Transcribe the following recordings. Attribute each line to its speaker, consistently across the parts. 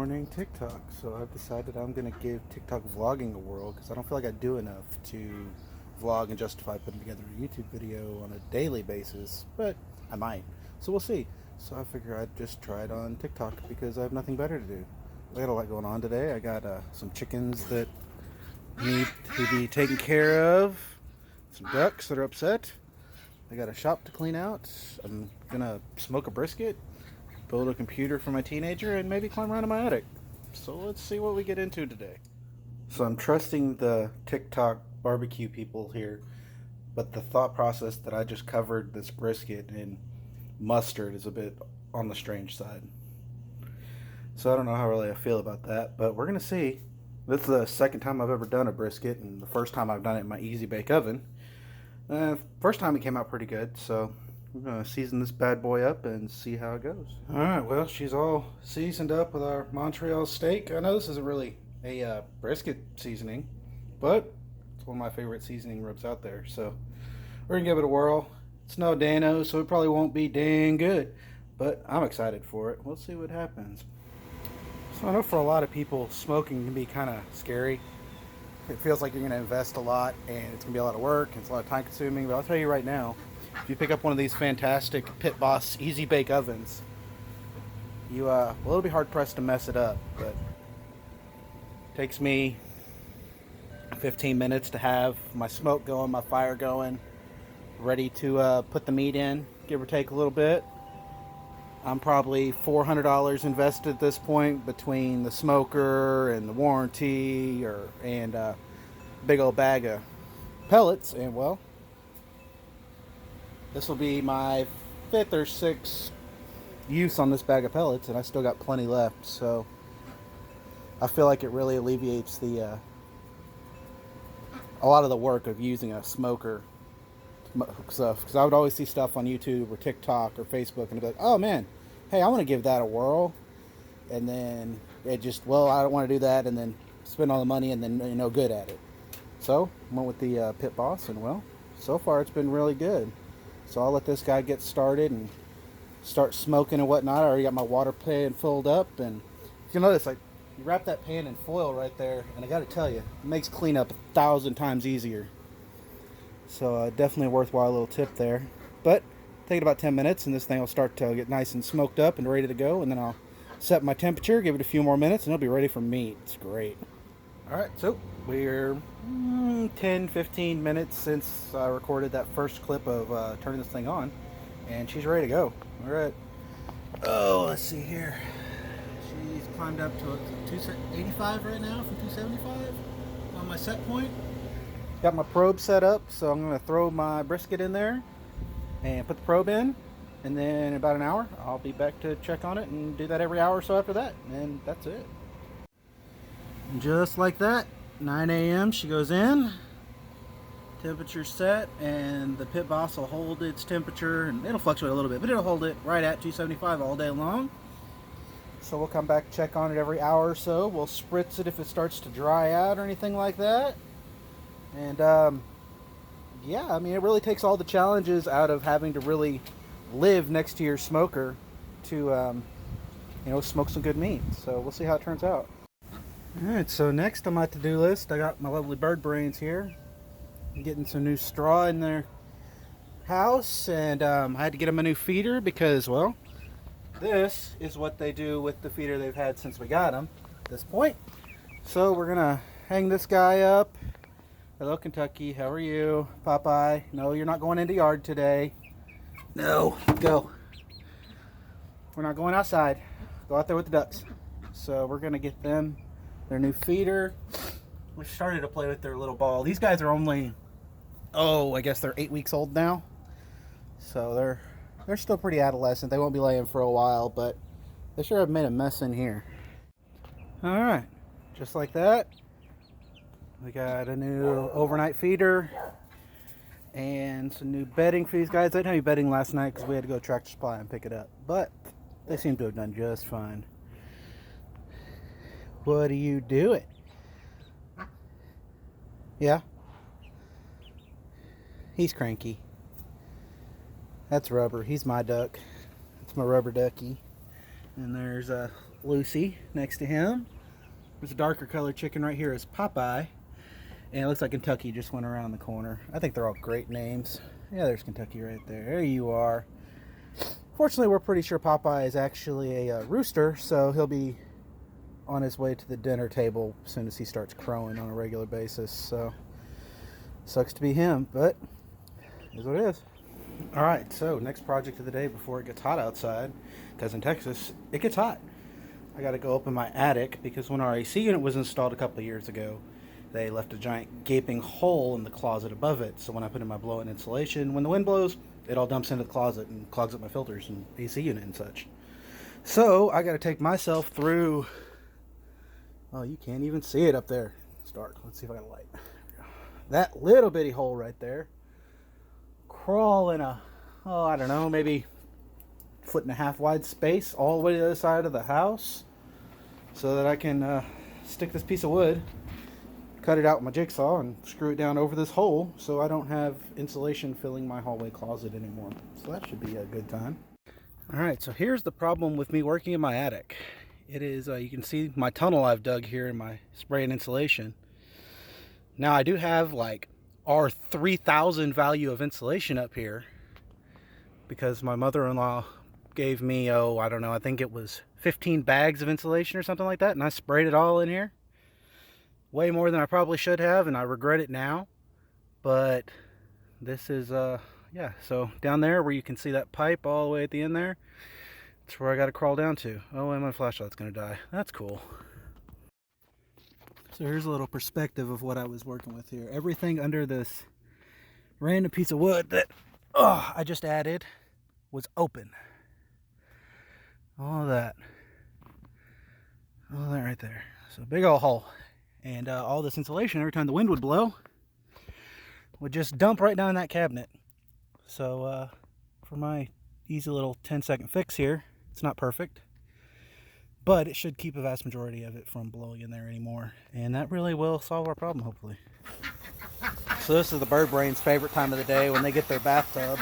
Speaker 1: morning TikTok. So I've decided I'm going to give TikTok vlogging a whirl because I don't feel like I do enough to vlog and justify putting together a YouTube video on a daily basis, but I might. So we'll see. So I figure I'd just try it on TikTok because I have nothing better to do. I got a lot going on today. I got some chickens that need to be taken care of, some ducks that are upset. I got a shop to clean out. I'm gonna smoke a brisket, build a computer for my teenager, and maybe climb around in my attic. So let's see what we get into today. So I'm trusting the TikTok barbecue people here, but the thought process that I just covered this brisket in mustard is a bit on the strange side. So I don't know how really I feel about that, but we're gonna see. This is the second time I've ever done a brisket, and the first time I've done it in my easy bake oven. First time it came out pretty good, so I'm gonna season this bad boy up and see how it goes. All right, well, she's all seasoned up with our Montreal steak. I know this isn't really a brisket seasoning, but it's one of my favorite seasoning rubs out there. So we're gonna give it a whirl. It's no Dano, so it probably won't be dang good, but I'm excited for it. We'll see what happens. So I know for a lot of people, smoking can be kind of scary. It feels like you're going to invest a lot and it's going to be a lot of work and it's a lot of time consuming, but I'll tell you right now, if you pick up one of these fantastic Pit Boss easy bake ovens, well, it'll be hard pressed to mess it up, but it takes me 15 minutes to have my smoke going, my fire going, ready to put the meat in, give or take a little bit. I'm probably $400 invested at this point between the smoker and the warranty and a big old bag of pellets. And well, this will be my 5th or 6th use on this bag of pellets, and I still got plenty left. So I feel like it really alleviates a lot of the work of using a smoker stuff, because I would always see stuff on YouTube or TikTok or Facebook and I'd be like, oh man, hey, I want to give that a whirl, and then it just, well, I don't want to do that, and then spend all the money and then you're no good at it. So I went with the Pit Boss, and well, so far it's been really good. So I'll let this guy get started and start smoking and whatnot. I already got my water pan filled up, and if you notice, like, you wrap that pan in foil right there, and I got to tell you, it makes cleanup 1,000 times easier. So definitely a worthwhile little tip there. But take it about 10 minutes and this thing will start to get nice and smoked up and ready to go. And then I'll set my temperature, give it a few more minutes, and it'll be ready for meat. It's great. Alright, so we're 10-15 minutes since I recorded that first clip of turning this thing on. And she's ready to go. Alright. Oh, let's see here. She's climbed up to 285 right now from 275 on my set point. Got my probe set up, so I'm going to throw my brisket in there and put the probe in, and then in about an hour I'll be back to check on it and do that every hour or so after that, and that's it. And just like that, 9 a.m. she goes in, temperature set, and the Pit Boss will hold its temperature, and it'll fluctuate a little bit, but it'll hold it right at 275 all day long. So we'll come back, check on it every hour or so. We'll spritz it if it starts to dry out or anything like that. And yeah, I mean, it really takes all the challenges out of having to really live next to your smoker to smoke some good meat. So we'll see how it turns out. Alright, so next on my to-do list, I got my lovely bird brains here. I'm getting some new straw in their house, and I had to get them a new feeder because, well, this is what they do with the feeder they've had since we got them at this point. So we're gonna hang this guy up. Hello, Kentucky. How are you? Popeye. No, you're not going into yard today. No, go. We're not going outside. Go out there with the ducks. So we're going to get them their new feeder. We started to play with their little ball. These guys are only, I guess they're 8 weeks old now. So they're still pretty adolescent. They won't be laying for a while, but they sure have made a mess in here. All right, just like that. We got a new overnight feeder and some new bedding for these guys. They didn't have any bedding last night because we had to go to Tractor Supply and pick it up, but they seem to have done just fine. What are you doing? Yeah? He's cranky. That's Rubber. He's my duck. That's my rubber ducky. And there's Lucy next to him. There's a darker colored chicken right here is Popeye. And it looks like Kentucky just went around the corner. I think they're all great names. Yeah, there's Kentucky right there. There you are. Fortunately, we're pretty sure Popeye is actually a rooster, so he'll be on his way to the dinner table as soon as he starts crowing on a regular basis. So, sucks to be him, but it is what it is. All right, so next project of the day before it gets hot outside, because in Texas, it gets hot. I got to go up in my attic because when our AC unit was installed a couple of years ago, they left a giant gaping hole in the closet above it. So when I put in my blow-in insulation, when the wind blows, it all dumps into the closet and clogs up my filters and AC unit and such. So I got to take myself through. Oh, you can't even see it up there. It's dark. Let's see if I got a light. That little bitty hole right there. Crawl in a, I don't know, maybe 1.5 foot wide space all the way to the other side of the house so that I can stick this piece of wood, cut it out with my jigsaw, and screw it down over this hole so I don't have insulation filling my hallway closet anymore. So that should be a good time. Alright, so here's the problem with me working in my attic. It is, you can see my tunnel I've dug here in my spray and insulation. Now I do have like our 3,000 value of insulation up here because my mother-in-law gave me, I don't know, I think it was 15 bags of insulation or something like that, and I sprayed it all in here. Way more than I probably should have, and I regret it now. But this is, yeah, so down there where you can see that pipe all the way at the end there, that's where I got to crawl down to. Oh, and my flashlight's going to die. That's cool. So here's a little perspective of what I was working with here. Everything under this random piece of wood that I just added was open. All that right there. So big old hole. And all this insulation, every time the wind would blow, would just dump right down in that cabinet. So for my easy little 10-second fix here, it's not perfect, but it should keep a vast majority of it from blowing in there anymore. And that really will solve our problem, hopefully. So this is the bird brain's favorite time of the day when they get their bathtub.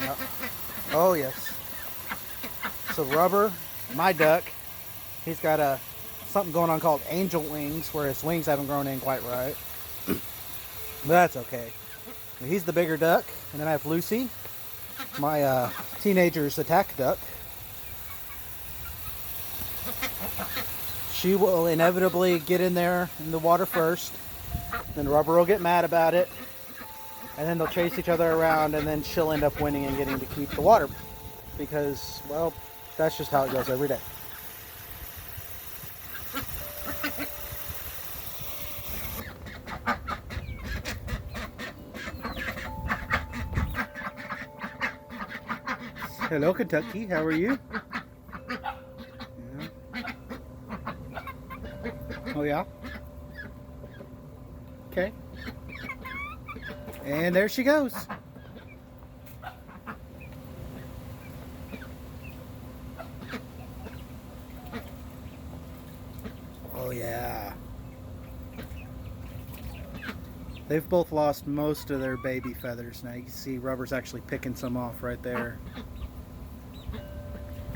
Speaker 1: Yep. Oh yes. So Rubber, my duck, he's got something going on called angel wings, where his wings haven't grown in quite right. But that's okay. He's the bigger duck. And then I have Lucy, my teenager's attack duck. She will inevitably get in there in the water first. Then Rubber will get mad about it. And then they'll chase each other around, and then she'll end up winning and getting to keep the water. Because, well, that's just how it goes every day. Hello, Kentucky. How are you? Yeah. Oh, yeah? Okay. And there she goes. Oh, yeah. They've both lost most of their baby feathers. Now you can see Rubber's actually picking some off right there.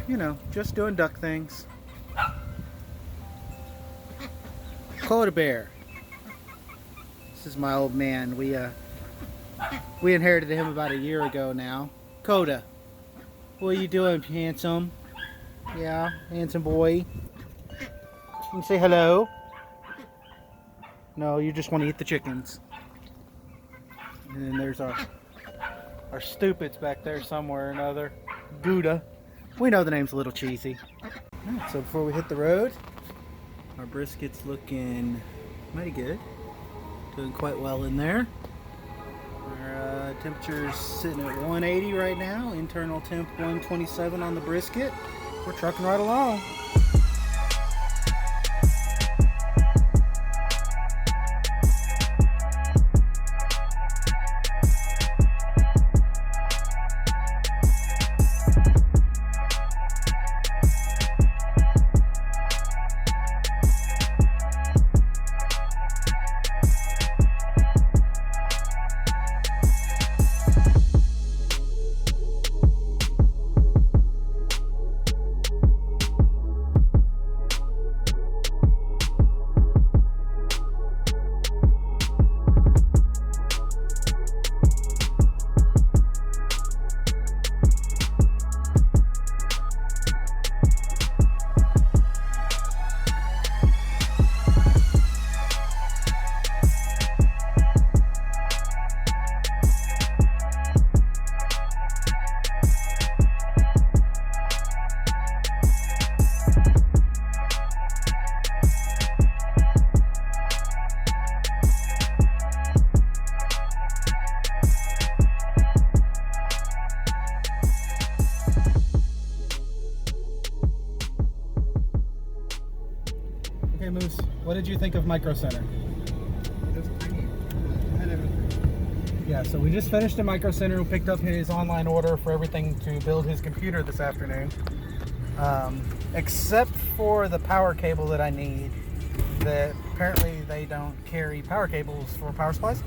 Speaker 1: You know, just doing duck things. Coda Bear. This is my old man. We inherited him about a year ago now. Coda, what are you doing, handsome? Yeah, handsome boy. You can say hello. No, you just want to eat the chickens. And then there's our stupids back there somewhere or another. Gouda. We know the name's a little cheesy. Right, so before we hit the road, our brisket's looking mighty good. Doing quite well in there. Our temperature's sitting at 180 right now. Internal temp 127 on the brisket. We're trucking right along. what did you think of Micro Center?
Speaker 2: That's tiny. It had everything.
Speaker 1: Yeah, so we just finished at Micro Center. We picked up his online order for everything to build his computer this afternoon. Except for the power cable that I need. That apparently they don't carry power cables for power supplies.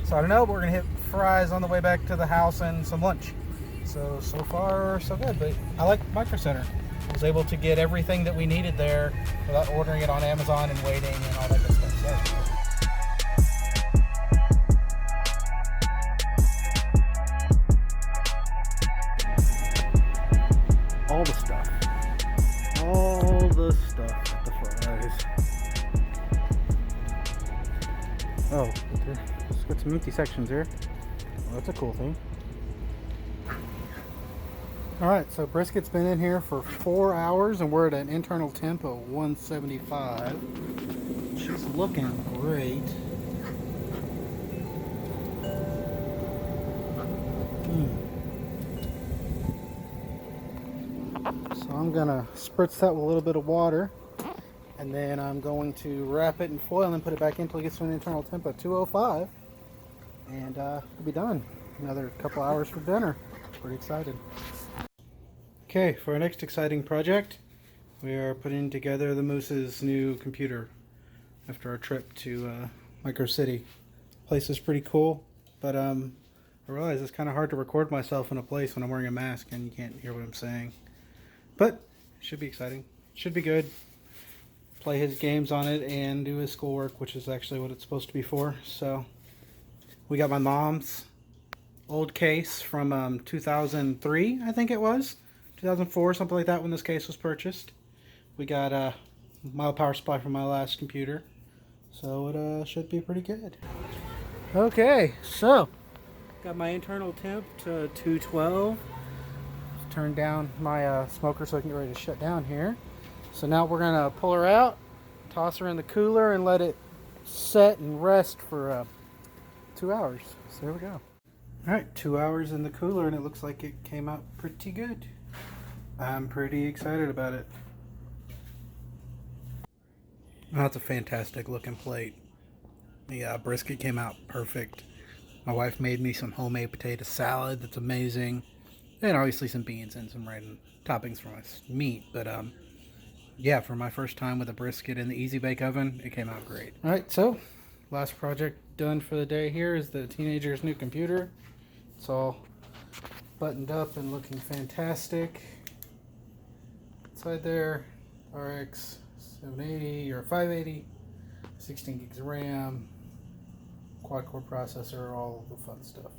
Speaker 1: So I don't know, but we're gonna hit Fry's on the way back to the house and some lunch. So far so good, but I like Micro Center. I was able to get everything that we needed there without ordering it on Amazon and waiting and all that good stuff. So. All the stuff. All the stuff at the Fry's. Oh, it's got some empty sections here. Well, that's a cool thing. Alright, so brisket's been in here for 4 hours and we're at an internal temp of 175. She's looking great. So I'm gonna spritz that with a little bit of water, and then I'm going to wrap it in foil and put it back in until it gets to an internal temp of 205, and it'll be done. Another couple hours for dinner. Pretty excited. Okay, for our next exciting project, we are putting together the Moose's new computer after our trip to Micro City. Place is pretty cool, but I realize it's kind of hard to record myself in a place when I'm wearing a mask and you can't hear what I'm saying. But it should be exciting. It should be good. Play his games on it and do his schoolwork, which is actually what it's supposed to be for. So we got my mom's old case from 2003, I think it was. 2004, something like that, when this case was purchased. We got a mild power supply from my last computer, so it should be pretty good. Okay, so got my internal temp to 212. Turned down my smoker so I can get ready to shut down here. So now we're gonna pull her out, toss her in the cooler, and let it set and rest for 2 hours. So there we go. All right, 2 hours in the cooler, and it looks like it came out pretty good. I'm pretty excited about it. Oh, that's a fantastic looking plate. The brisket came out perfect. My wife made me some homemade potato salad that's amazing. And obviously some beans and some random toppings for my meat. But yeah, for my first time with a brisket in the Easy Bake Oven, it came out great. Alright, so last project done for the day here is the teenager's new computer. It's all buttoned up and looking fantastic. Inside there, RX 780 or 580, 16 gigs of RAM, quad core processor, all the fun stuff.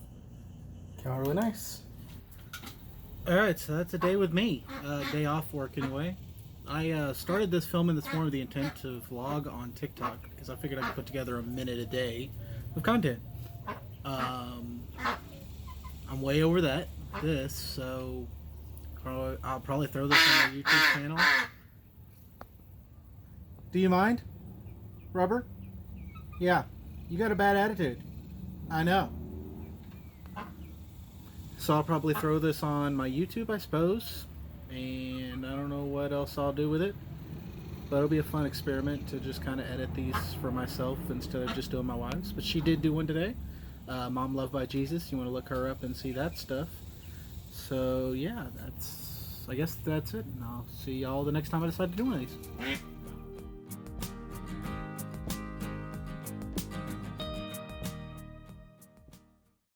Speaker 1: Came out really nice. Alright, so that's a day with me. Day off work anyway. I started this filming this morning with the intent to vlog on TikTok because I figured I could put together a minute a day of content. I'm way over this, so I'll probably throw this on my YouTube channel. Do you mind? Rubber? Yeah, you got a bad attitude. I know. So I'll probably throw this on my YouTube, I suppose. And I don't know what else I'll do with it. But it'll be a fun experiment to just kind of edit these for myself instead of just doing my wife's. But she did do one today. Mom Loved by Jesus. You want to look her up and see that stuff. So yeah, I guess that's it. And I'll see y'all the next time I decide to do one of these.